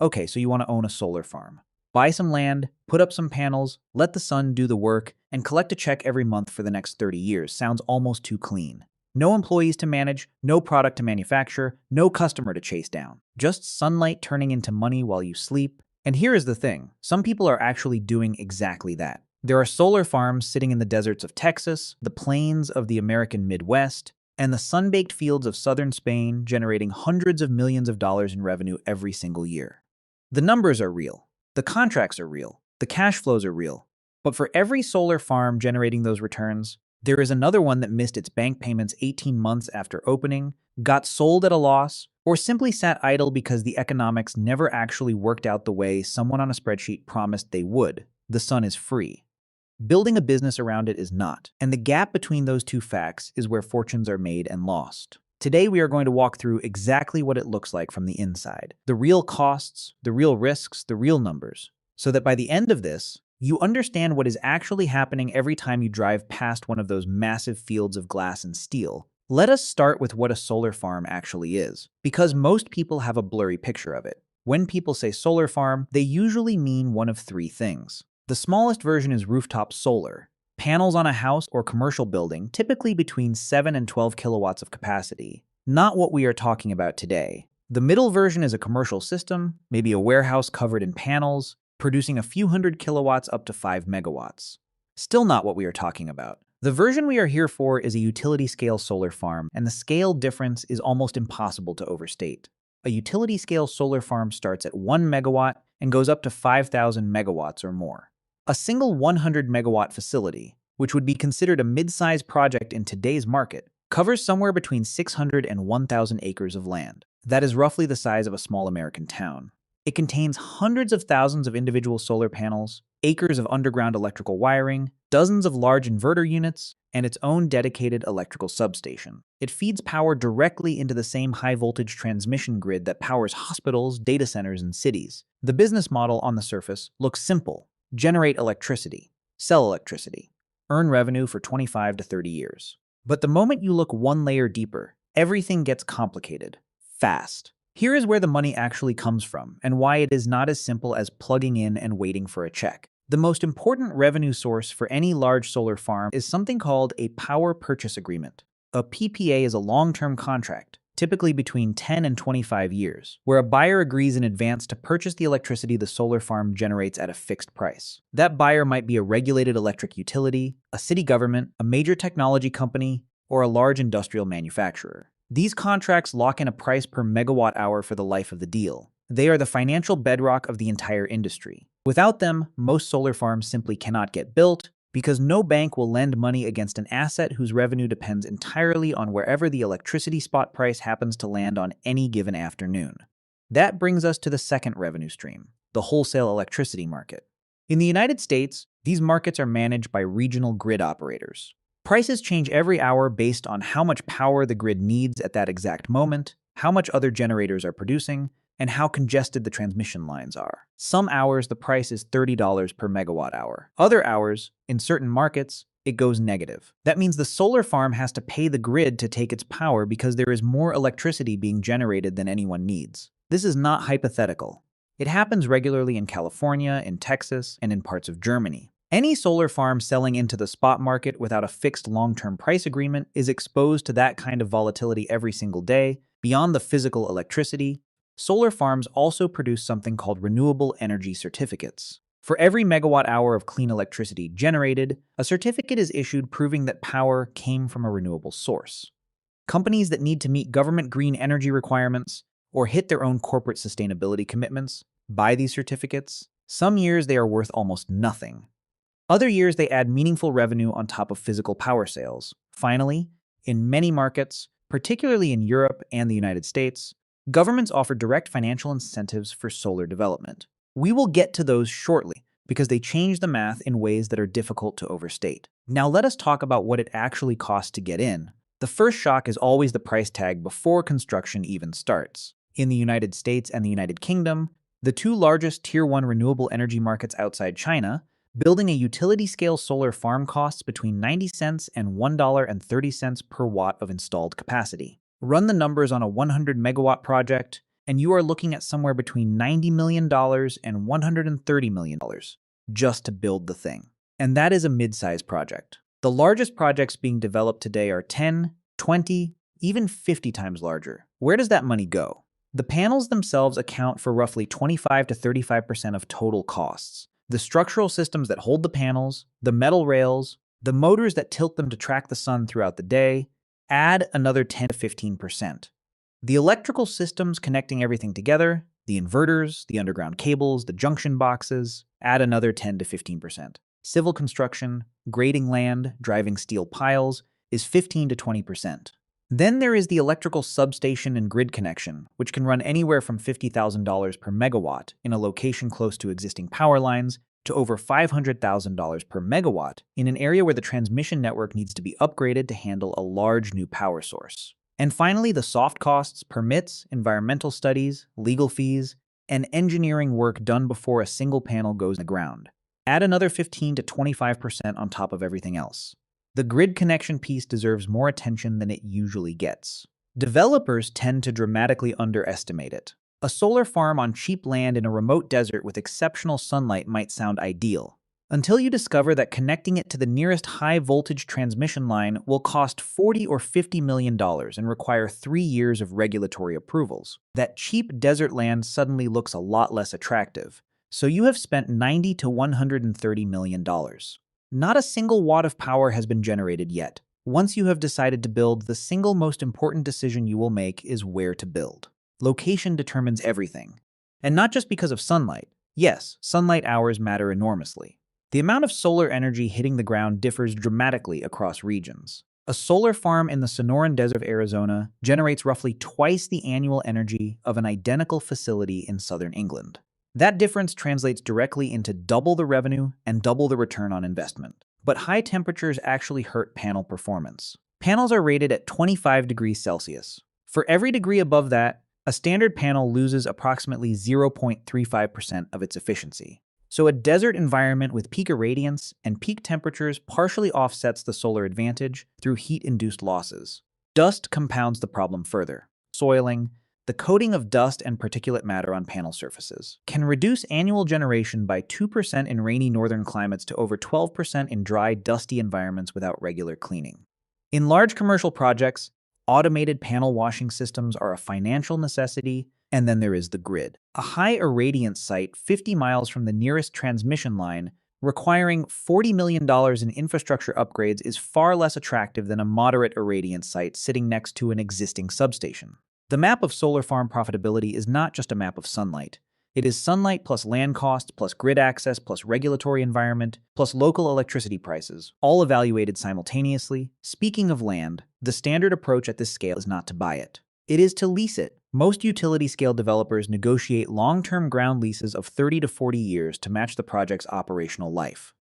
Okay, so you want to own a solar farm. Buy some land, put up some panels, let the sun do the work, and collect a check every month for the next 30 years. Sounds almost too clean. No employees to manage, no product to manufacture, no customer to chase down. Just sunlight turning into money while you sleep. And here is the thing, some people are actually doing exactly that. There are solar farms sitting in the deserts of Texas, the plains of the American Midwest, and the sun-baked fields of southern Spain, generating hundreds of millions of dollars in revenue every single year. The numbers are real. The contracts are real. The cash flows are real. But for every solar farm generating those returns, there is another one that missed its bank payments 18 months after opening, got sold at a loss, or simply sat idle because the economics never actually worked out the way someone on a spreadsheet promised they would. The sun is free. Building a business around it is not. And the gap between those two facts is where fortunes are made and lost. Today, we are going to walk through exactly what it looks like from the inside. The real costs, the real risks, the real numbers. So that by the end of this, you understand what is actually happening every time you drive past one of those massive fields of glass and steel. Let us start with what a solar farm actually is, because most people have a blurry picture of it. When people say solar farm, they usually mean one of three things. The smallest version is rooftop solar. Panels on a house or commercial building, typically between 7 and 12 kilowatts of capacity. Not what we are talking about today. The middle version is a commercial system, maybe a warehouse covered in panels, producing a few hundred kilowatts up to 5 megawatts. Still not what we are talking about. The version we are here for is a utility-scale solar farm, and the scale difference is almost impossible to overstate. A utility-scale solar farm starts at 1 megawatt and goes up to 5,000 megawatts or more. A single 100 megawatt facility, which would be considered a mid-size project in today's market, covers somewhere between 600 and 1,000 acres of land. That is roughly the size of a small American town. It contains hundreds of thousands of individual solar panels, acres of underground electrical wiring, dozens of large inverter units, and its own dedicated electrical substation. It feeds power directly into the same high-voltage transmission grid that powers hospitals, data centers, and cities. The business model on the surface looks simple. Generate electricity, sell electricity, earn revenue for 25 to 30 years. But the moment you look one layer deeper, everything gets complicated, fast. Here is where the money actually comes from and why it is not as simple as plugging in and waiting for a check. The most important revenue source for any large solar farm is something called a power purchase agreement. A PPA is a long-term contract, typically between 10 and 25 years, where a buyer agrees in advance to purchase the electricity the solar farm generates at a fixed price. That buyer might be a regulated electric utility, a city government, a major technology company, or a large industrial manufacturer. These contracts lock in a price per megawatt hour for the life of the deal. They are the financial bedrock of the entire industry. Without them, most solar farms simply cannot get built, because no bank will lend money against an asset whose revenue depends entirely on wherever the electricity spot price happens to land on any given afternoon. That brings us to the second revenue stream, the wholesale electricity market. In the United States, these markets are managed by regional grid operators. Prices change every hour based on how much power the grid needs at that exact moment, how much other generators are producing, and how congested the transmission lines are. Some hours, the price is $30 per megawatt hour. Other hours, in certain markets, it goes negative. That means the solar farm has to pay the grid to take its power because there is more electricity being generated than anyone needs. This is not hypothetical. It happens regularly in California, in Texas, and in parts of Germany. Any solar farm selling into the spot market without a fixed long-term price agreement is exposed to that kind of volatility every single day. Beyond the physical electricity, solar farms also produce something called renewable energy certificates. For every megawatt hour of clean electricity generated, a certificate is issued proving that power came from a renewable source. Companies that need to meet government green energy requirements or hit their own corporate sustainability commitments buy these certificates. Some years they are worth almost nothing. Other years they add meaningful revenue on top of physical power sales. Finally, in many markets, particularly in Europe and the United States, governments offer direct financial incentives for solar development. We will get to those shortly because they change the math in ways that are difficult to overstate. Now let us talk about what it actually costs to get in. The first shock is always the price tag before construction even starts. In the United States and the United Kingdom, the two largest Tier 1 renewable energy markets outside China, building a utility-scale solar farm costs between 90 cents and $1.30 per watt of installed capacity. Run the numbers on a 100 megawatt project, and you are looking at somewhere between $90 million and $130 million just to build the thing. And that is a mid-sized project. The largest projects being developed today are 10, 20, even 50 times larger. Where does that money go? The panels themselves account for roughly 25 to 35% of total costs. The structural systems that hold the panels, the metal rails, the motors that tilt them to track the sun throughout the day, add another 10 to 15%. The electrical systems connecting everything together, the inverters, the underground cables, the junction boxes, add another 10 to 15%. Civil construction, grading land, driving steel piles is 15 to 20%. Then there is the electrical substation and grid connection, which can run anywhere from $50,000 per megawatt in a location close to existing power lines to over $500,000 per megawatt in an area where the transmission network needs to be upgraded to handle a large new power source. And finally, the soft costs, permits, environmental studies, legal fees, and engineering work done before a single panel goes in the ground. Add another 15 to 25% on top of everything else. The grid connection piece deserves more attention than it usually gets. Developers tend to dramatically underestimate it. A solar farm on cheap land in a remote desert with exceptional sunlight might sound ideal, until you discover that connecting it to the nearest high-voltage transmission line will cost $40 or $50 million and require 3 years of regulatory approvals. That cheap desert land suddenly looks a lot less attractive, so you have spent $90 to $130 million. Not a single watt of power has been generated yet. Once you have decided to build, the single most important decision you will make is where to build. Location determines everything. And not just because of sunlight. Yes, sunlight hours matter enormously. The amount of solar energy hitting the ground differs dramatically across regions. A solar farm in the Sonoran Desert of Arizona generates roughly twice the annual energy of an identical facility in southern England. That difference translates directly into double the revenue and double the return on investment. But high temperatures actually hurt panel performance. Panels are rated at 25 degrees Celsius. For every degree above that, a standard panel loses approximately 0.35% of its efficiency. So a desert environment with peak irradiance and peak temperatures partially offsets the solar advantage through heat-induced losses. Dust compounds the problem further. Soiling, the coating of dust and particulate matter on panel surfaces, can reduce annual generation by 2% in rainy northern climates to over 12% in dry, dusty environments without regular cleaning. In large commercial projects, automated panel washing systems are a financial necessity, and then there is the grid. A high irradiance site 50 miles from the nearest transmission line requiring $40 million in infrastructure upgrades is far less attractive than a moderate irradiance site sitting next to an existing substation. The map of solar farm profitability is not just a map of sunlight. It is sunlight plus land costs plus grid access plus regulatory environment plus local electricity prices, all evaluated simultaneously. Speaking of land, the standard approach at this scale is not to buy it. It is to lease it. Most utility-scale developers negotiate long-term ground leases of 30 to 40 years to match the project's operational life.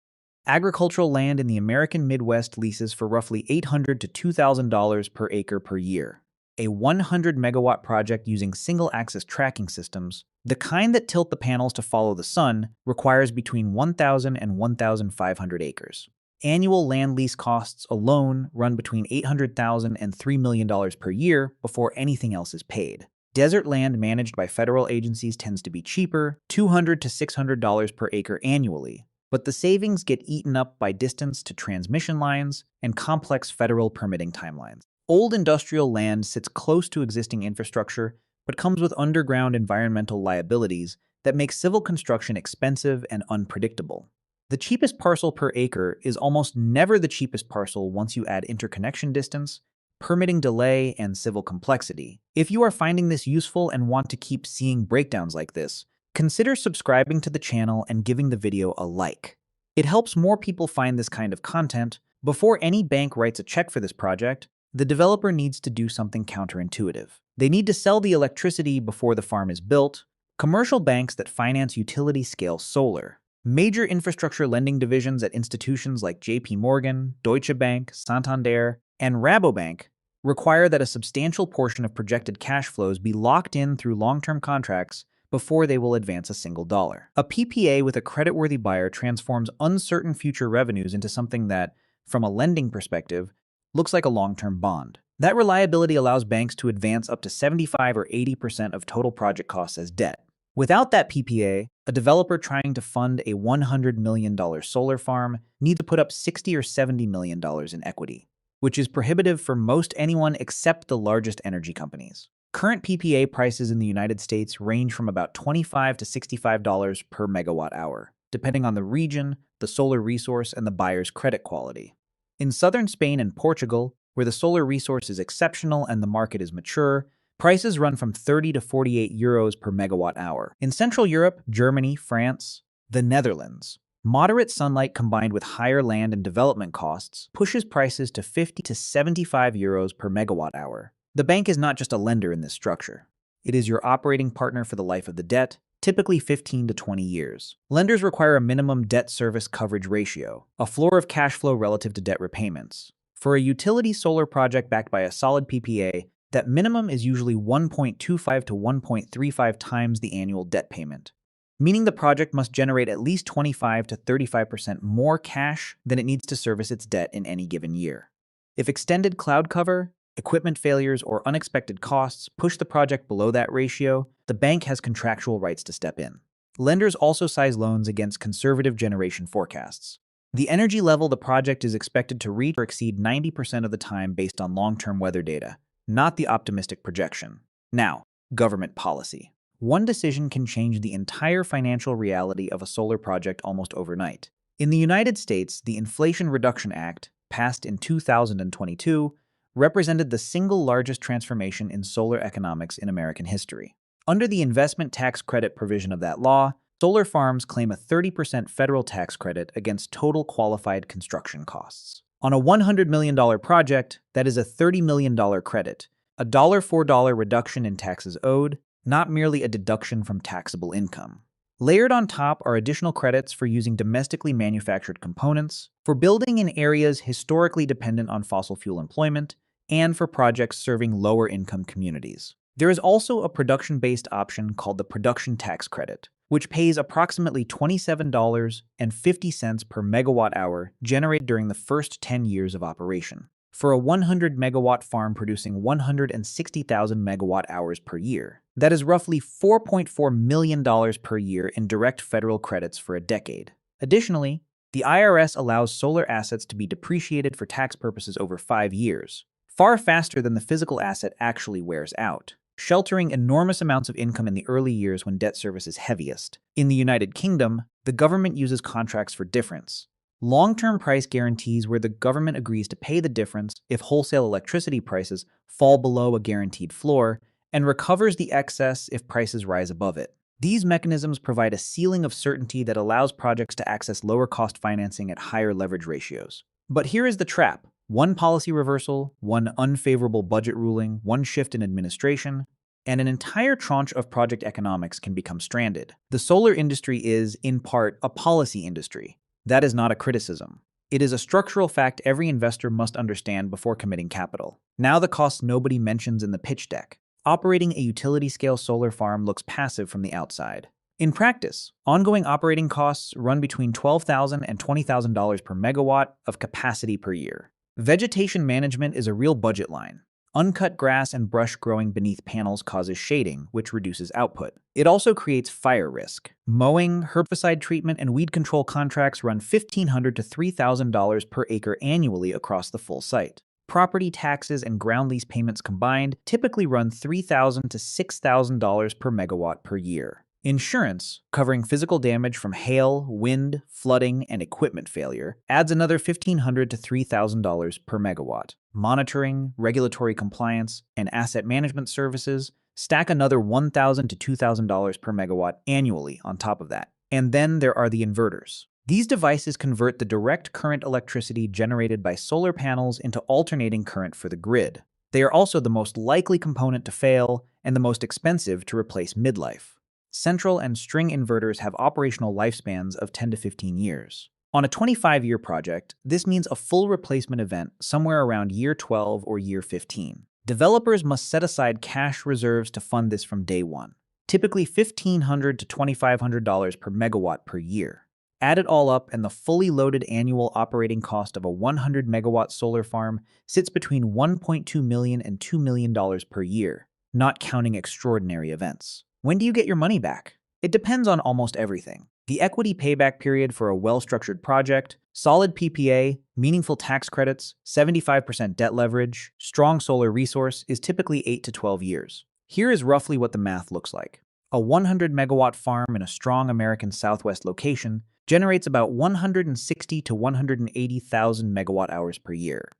Agricultural land in the American Midwest leases for roughly $800 to $2,000 per acre per year. A 100-megawatt project using single-axis tracking systems, the kind that tilt the panels to follow the sun, requires between 1,000 and 1,500 acres. Annual land lease costs alone run between $800,000 and $3 million per year before anything else is paid. Desert land managed by federal agencies tends to be cheaper, $200 to $600 per acre annually, but the savings get eaten up by distance to transmission lines and complex federal permitting timelines. Old industrial land sits close to existing infrastructure, but comes with underground environmental liabilities that make civil construction expensive and unpredictable. The cheapest parcel per acre is almost never the cheapest parcel once you add interconnection distance, permitting delay, and civil complexity. If you are finding this useful and want to keep seeing breakdowns like this, consider subscribing to the channel and giving the video a like. It helps more people find this kind of content. Before any bank writes a check for this project, the developer needs to do something counterintuitive. They need to sell the electricity before the farm is built. Commercial banks that finance utility-scale solar, major infrastructure lending divisions at institutions like JP Morgan, Deutsche Bank, Santander, and Rabobank require that a substantial portion of projected cash flows be locked in through long-term contracts before they will advance a single dollar. A PPA with a creditworthy buyer transforms uncertain future revenues into something that, from a lending perspective, looks like a long-term bond. That reliability allows banks to advance up to 75 or 80% of total project costs as debt. Without that PPA, a developer trying to fund a $100 million solar farm needs to put up $60 or $70 million in equity, which is prohibitive for most anyone except the largest energy companies. Current PPA prices in the United States range from about $25 to $65 per megawatt hour, depending on the region, the solar resource, and the buyer's credit quality. In southern Spain and Portugal, where the solar resource is exceptional and the market is mature, prices run from 30 to 48 euros per megawatt hour. In Central Europe, Germany, France, the Netherlands, moderate sunlight combined with higher land and development costs pushes prices to 50 to 75 euros per megawatt hour. The bank is not just a lender in this structure. It is your operating partner for the life of the debt, typically 15 to 20 years. Lenders require a minimum debt service coverage ratio, a floor of cash flow relative to debt repayments. For a utility solar project backed by a solid PPA, that minimum is usually 1.25 to 1.35 times the annual debt payment, meaning the project must generate at least 25 to 35% more cash than it needs to service its debt in any given year. If extended cloud cover, equipment failures, or unexpected costs push the project below that ratio, the bank has contractual rights to step in. Lenders also size loans against conservative generation forecasts. The energy level the project is expected to reach or exceed 90% of the time based on long-term weather data, not the optimistic projection. Now, government policy. One decision can change the entire financial reality of a solar project almost overnight. In the United States, the Inflation Reduction Act, passed in 2022, represented the single largest transformation in solar economics in American history. Under the investment tax credit provision of that law, solar farms claim a 30% federal tax credit against total qualified construction costs. On a $100 million project, that is a $30 million credit, a $1 for $1 reduction in taxes owed, not merely a deduction from taxable income. Layered on top are additional credits for using domestically manufactured components, for building in areas historically dependent on fossil fuel employment, and for projects serving lower-income communities. There is also a production-based option called the production tax credit, which pays approximately $27.50 per megawatt hour generated during the first 10 years of operation. For a 100 megawatt farm producing 160,000 megawatt hours per year, that is roughly $4.4 million per year in direct federal credits for a decade. Additionally, the IRS allows solar assets to be depreciated for tax purposes over 5 years, far faster than the physical asset actually wears out, sheltering enormous amounts of income in the early years when debt service is heaviest. In the United Kingdom, the government uses contracts for difference, long-term price guarantees where the government agrees to pay the difference if wholesale electricity prices fall below a guaranteed floor and recovers the excess if prices rise above it. These mechanisms provide a ceiling of certainty that allows projects to access lower-cost financing at higher leverage ratios. But here is the trap. One policy reversal, one unfavorable budget ruling, one shift in administration, and an entire tranche of project economics can become stranded. The solar industry is, in part, a policy industry. That is not a criticism. It is a structural fact every investor must understand before committing capital. Now the costs nobody mentions in the pitch deck. Operating a utility-scale solar farm looks passive from the outside. In practice, ongoing operating costs run between $12,000 and $20,000 per megawatt of capacity per year. Vegetation management is a real budget line. Uncut grass and brush growing beneath panels causes shading, which reduces output. It also creates fire risk. Mowing, herbicide treatment, and weed control contracts run $1,500 to $3,000 per acre annually across the full site. Property taxes and ground lease payments combined typically run $3,000 to $6,000 per megawatt per year. Insurance, covering physical damage from hail, wind, flooding, and equipment failure, adds another $1,500 to $3,000 per megawatt. Monitoring, regulatory compliance, and asset management services stack another $1,000 to $2,000 per megawatt annually on top of that. And then there are the inverters. These devices convert the direct current electricity generated by solar panels into alternating current for the grid. They are also the most likely component to fail and the most expensive to replace midlife. Central and string inverters have operational lifespans of 10 to 15 years. On a 25-year project, this means a full replacement event somewhere around year 12 or year 15. Developers must set aside cash reserves to fund this from day one, typically $1,500 to $2,500 per megawatt per year. Add it all up, and the fully loaded annual operating cost of a 100 megawatt solar farm sits between $1.2 million and $2 million per year, not counting extraordinary events. When do you get your money back? It depends on almost everything. The equity payback period for a well-structured project, solid PPA, meaningful tax credits, 75% debt leverage, strong solar resource is typically 8 to 12 years. Here is roughly what the math looks like. A 100 megawatt farm in a strong American Southwest location generates about 160 to 180,000 megawatt hours per year.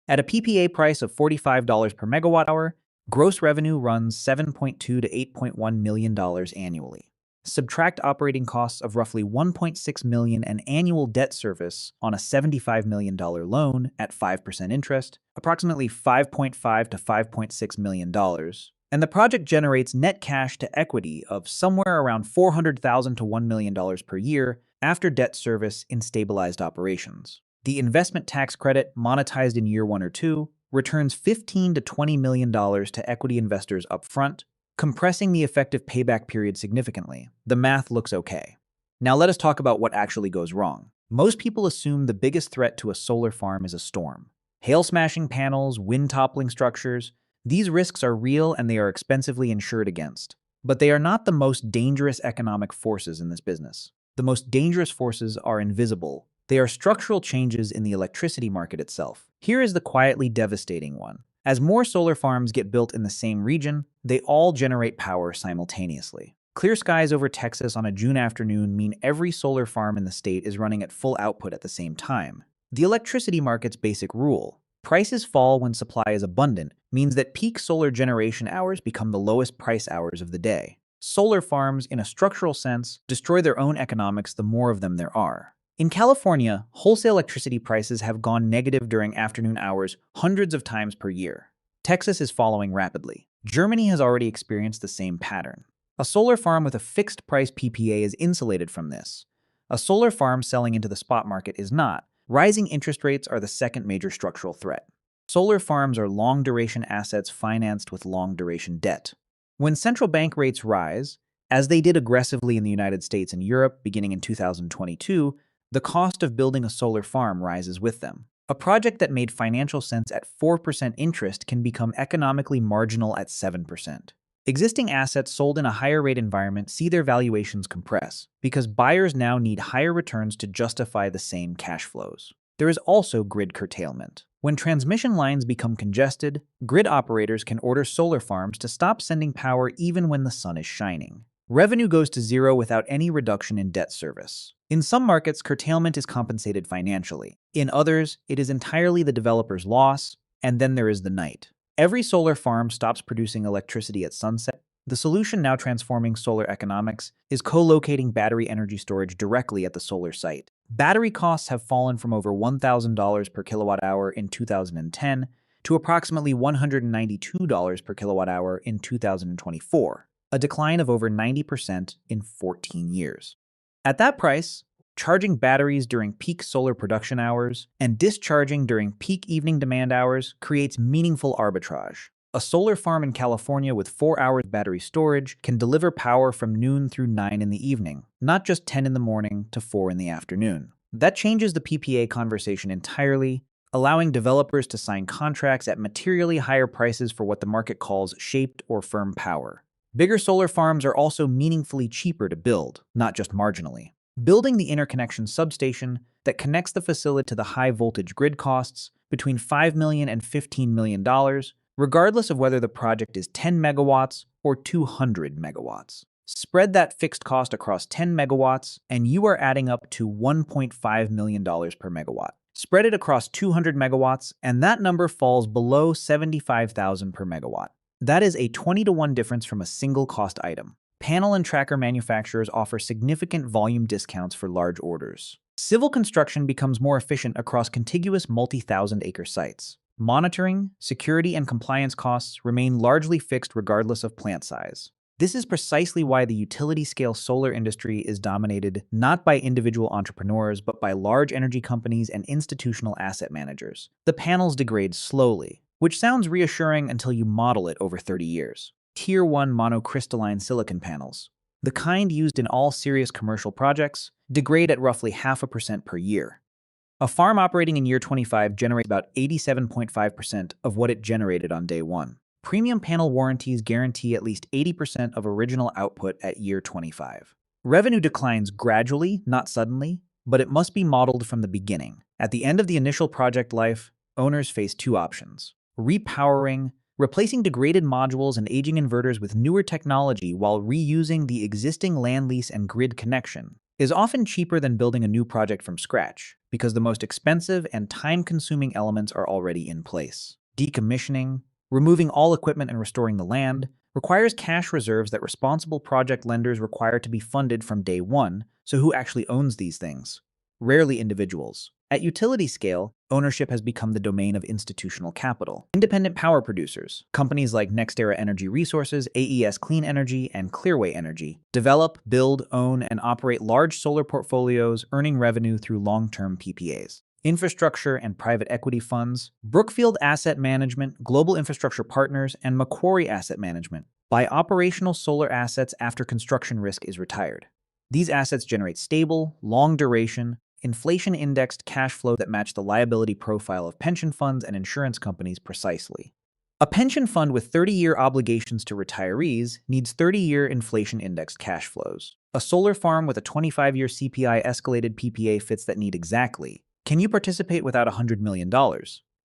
At a PPA price of $45 per megawatt hour, gross revenue runs $7.2 to $8.1 million annually. Subtract operating costs of roughly $1.6 million and annual debt service on a $75 million loan at 5% interest, approximately $5.5 to $5.6 million, and the project generates net cash to equity of somewhere around $400,000 to $1 million per year after debt service in stabilized operations. The investment tax credit, monetized in year 1 or 2, returns $15 to $20 million to equity investors upfront, compressing the effective payback period significantly. The math looks okay. Now let us talk about what actually goes wrong. Most people assume the biggest threat to a solar farm is a storm. Hail-smashing panels, wind-toppling structures. These risks are real and they are expensively insured against. But they are not the most dangerous economic forces in this business. The most dangerous forces are invisible. They are structural changes in the electricity market itself. Here is the quietly devastating one. As more solar farms get built in the same region, they all generate power simultaneously. Clear skies over Texas on a June afternoon mean every solar farm in the state is running at full output at the same time. The electricity market's basic rule: prices fall when supply is abundant, means that peak solar generation hours become the lowest price hours of the day. Solar farms, in a structural sense, destroy their own economics the more of them there are. In California, wholesale electricity prices have gone negative during afternoon hours hundreds of times per year. Texas is following rapidly. Germany has already experienced the same pattern. A solar farm with a fixed price PPA is insulated from this. A solar farm selling into the spot market is not. Rising interest rates are the second major structural threat. Solar farms are long-duration assets financed with long-duration debt. When central bank rates rise, as they did aggressively in the United States and Europe beginning in 2022, the cost of building a solar farm rises with them. A project that made financial sense at 4% interest can become economically marginal at 7%. Existing assets sold in a higher rate environment see their valuations compress because buyers now need higher returns to justify the same cash flows. There is also grid curtailment. When transmission lines become congested, grid operators can order solar farms to stop sending power even when the sun is shining. Revenue goes to zero without any reduction in debt service. In some markets, curtailment is compensated financially. In others, it is entirely the developer's loss, and then there is the night. Every solar farm stops producing electricity at sunset. The solution, now transforming solar economics, is co-locating battery energy storage directly at the solar site. Battery costs have fallen from over $1,000 per kilowatt hour in 2010 to approximately $192 per kilowatt hour in 2024, a decline of over 90% in 14 years. At that price, charging batteries during peak solar production hours and discharging during peak evening demand hours creates meaningful arbitrage. A solar farm in California with 4 hours battery storage can deliver power from noon through 9 in the evening, not just 10 in the morning to 4 in the afternoon. That changes the PPA conversation entirely, allowing developers to sign contracts at materially higher prices for what the market calls shaped or firm power. Bigger solar farms are also meaningfully cheaper to build, not just marginally. Building the interconnection substation that connects the facility to the high-voltage grid costs between $5 million and $15 million, regardless of whether the project is 10 megawatts or 200 megawatts. Spread that fixed cost across 10 megawatts, and you are adding up to $1.5 million per megawatt. Spread it across 200 megawatts, and that number falls below $75,000 per megawatt. That is a 20-to-1 difference from a single cost item. Panel and tracker manufacturers offer significant volume discounts for large orders. Civil construction becomes more efficient across contiguous multi-thousand-acre sites. Monitoring, security, and compliance costs remain largely fixed regardless of plant size. This is precisely why the utility-scale solar industry is dominated not by individual entrepreneurs but by large energy companies and institutional asset managers. The panels degrade slowly, which sounds reassuring until you model it over 30 years. Tier 1 monocrystalline silicon panels, the kind used in all serious commercial projects, degrade at roughly 0.5% per year. A farm operating in year 25 generates about 87.5% of what it generated on day 1. Premium panel warranties guarantee at least 80% of original output at year 25. Revenue declines gradually, not suddenly, but it must be modeled from the beginning. At the end of the initial project life, owners face two options: repowering, replacing degraded modules and aging inverters with newer technology while reusing the existing land lease and grid connection, is often cheaper than building a new project from scratch, because the most expensive and time-consuming elements are already in place. Decommissioning, removing all equipment and restoring the land, requires cash reserves that responsible project lenders require to be funded from day 1, so who actually owns these things? Rarely individuals. At utility scale, ownership has become the domain of institutional capital. Independent power producers, companies like NextEra Energy Resources, AES Clean Energy, and Clearway Energy, develop, build, own, and operate large solar portfolios, earning revenue through long-term PPAs. Infrastructure and private equity funds, Brookfield Asset Management, Global Infrastructure Partners, and Macquarie Asset Management buy operational solar assets after construction risk is retired. These assets generate stable, long-duration, inflation-indexed cash flow that match the liability profile of pension funds and insurance companies precisely. A pension fund with 30-year obligations to retirees needs 30-year inflation-indexed cash flows. A solar farm with a 25-year CPI-escalated PPA fits that need exactly. Can you participate without $100 million?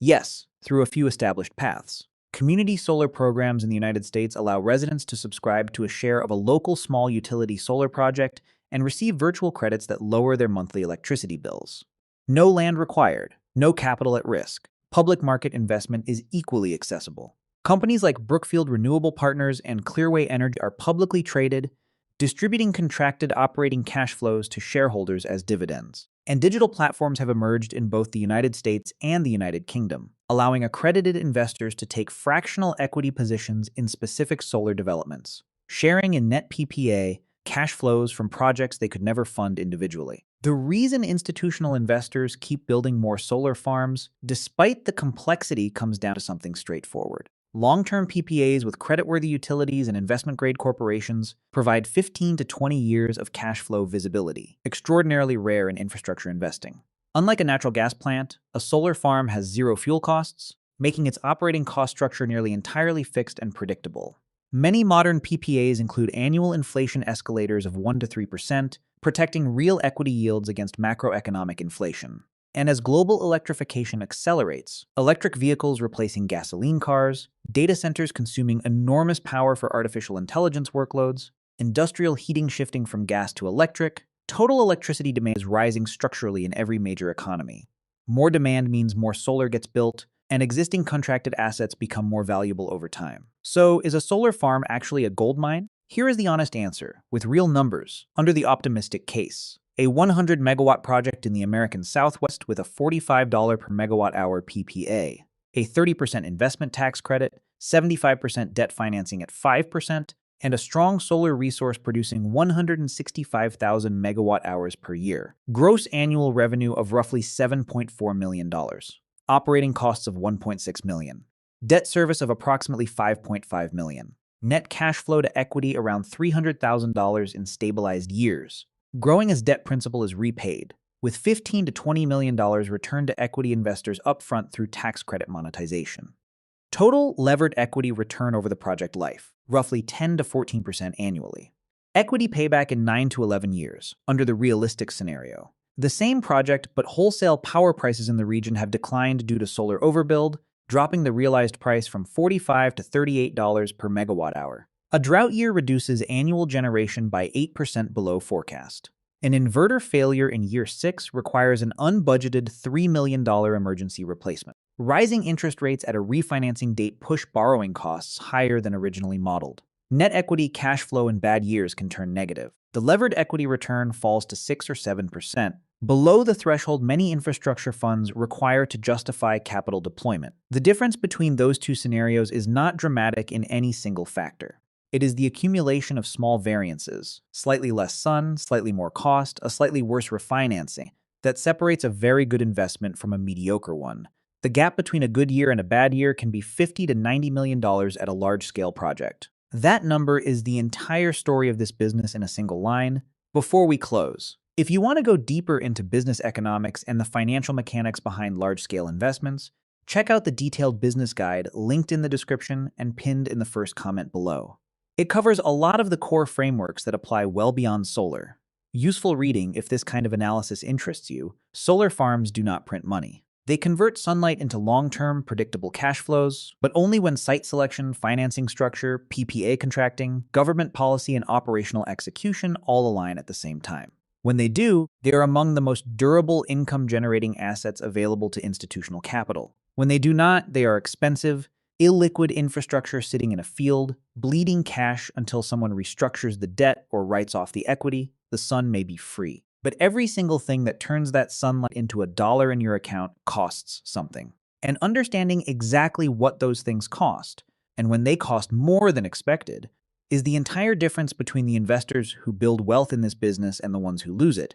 Yes, through a few established paths. Community solar programs in the United States allow residents to subscribe to a share of a local small utility solar project and receive virtual credits that lower their monthly electricity bills. No land required, no capital at risk. Public market investment is equally accessible. Companies like Brookfield Renewable Partners and Clearway Energy are publicly traded, distributing contracted operating cash flows to shareholders as dividends. And digital platforms have emerged in both the United States and the United Kingdom, allowing accredited investors to take fractional equity positions in specific solar developments, sharing in net PPA cash flows from projects they could never fund individually. The reason institutional investors keep building more solar farms, despite the complexity, comes down to something straightforward. Long-term PPAs with creditworthy utilities and investment-grade corporations provide 15 to 20 years of cash flow visibility, extraordinarily rare in infrastructure investing. Unlike a natural gas plant, a solar farm has zero fuel costs, making its operating cost structure nearly entirely fixed and predictable. Many modern PPAs include annual inflation escalators of 1 to 3%, protecting real equity yields against macroeconomic inflation. And as global electrification accelerates, electric vehicles replacing gasoline cars, data centers consuming enormous power for artificial intelligence workloads, industrial heating shifting from gas to electric, total electricity demand is rising structurally in every major economy. More demand means more solar gets built, and existing contracted assets become more valuable over time. So, is a solar farm actually a gold mine? Here is the honest answer, with real numbers, under the optimistic case. A 100 megawatt project in the American Southwest with a $45 per megawatt hour PPA, a 30% investment tax credit, 75% debt financing at 5%, and a strong solar resource producing 165,000 megawatt hours per year. Gross annual revenue of roughly $7.4 million. Operating costs of $1.6 million. Debt service of approximately $5.5 million. Net cash flow to equity around $300,000 in stabilized years. Growing as debt principal is repaid, with $15 to $20 million returned to equity investors upfront through tax credit monetization. Total levered equity return over the project life, roughly 10 to 14% annually. Equity payback in 9 to 11 years, under the realistic scenario. The same project, but wholesale power prices in the region have declined due to solar overbuild, dropping the realized price from $45 to $38 per megawatt hour. A drought year reduces annual generation by 8% below forecast. An inverter failure in year 6 requires an unbudgeted $3 million emergency replacement. Rising interest rates at a refinancing date push borrowing costs higher than originally modeled. Net equity cash flow in bad years can turn negative. The levered equity return falls to 6 or 7%, below the threshold many infrastructure funds require to justify capital deployment. The difference between those two scenarios is not dramatic in any single factor. It is the accumulation of small variances, slightly less sun, slightly more cost, a slightly worse refinancing, that separates a very good investment from a mediocre one. The gap between a good year and a bad year can be $50 to $90 million at a large-scale project. That number is the entire story of this business in a single line. Before we close, If you want to go deeper into business economics and the financial mechanics behind large-scale investments, check out the detailed business guide linked in the description and pinned in the first comment below. It covers a lot of the core frameworks that apply well beyond solar. Useful reading if this kind of analysis interests you. Solar farms do not print money. They convert sunlight into long-term, predictable cash flows, but only when site selection, financing structure, PPA contracting, government policy, and operational execution all align at the same time. When they do, they are among the most durable income-generating assets available to institutional capital. When they do not, they are expensive, illiquid infrastructure sitting in a field, bleeding cash until someone restructures the debt or writes off the equity. The sun may be free, but every single thing that turns that sunlight into a dollar in your account costs something. And understanding exactly what those things cost, and when they cost more than expected, is the entire difference between the investors who build wealth in this business and the ones who lose it.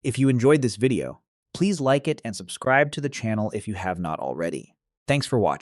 If you enjoyed this video, please like it and subscribe to the channel if you have not already. Thanks for watching.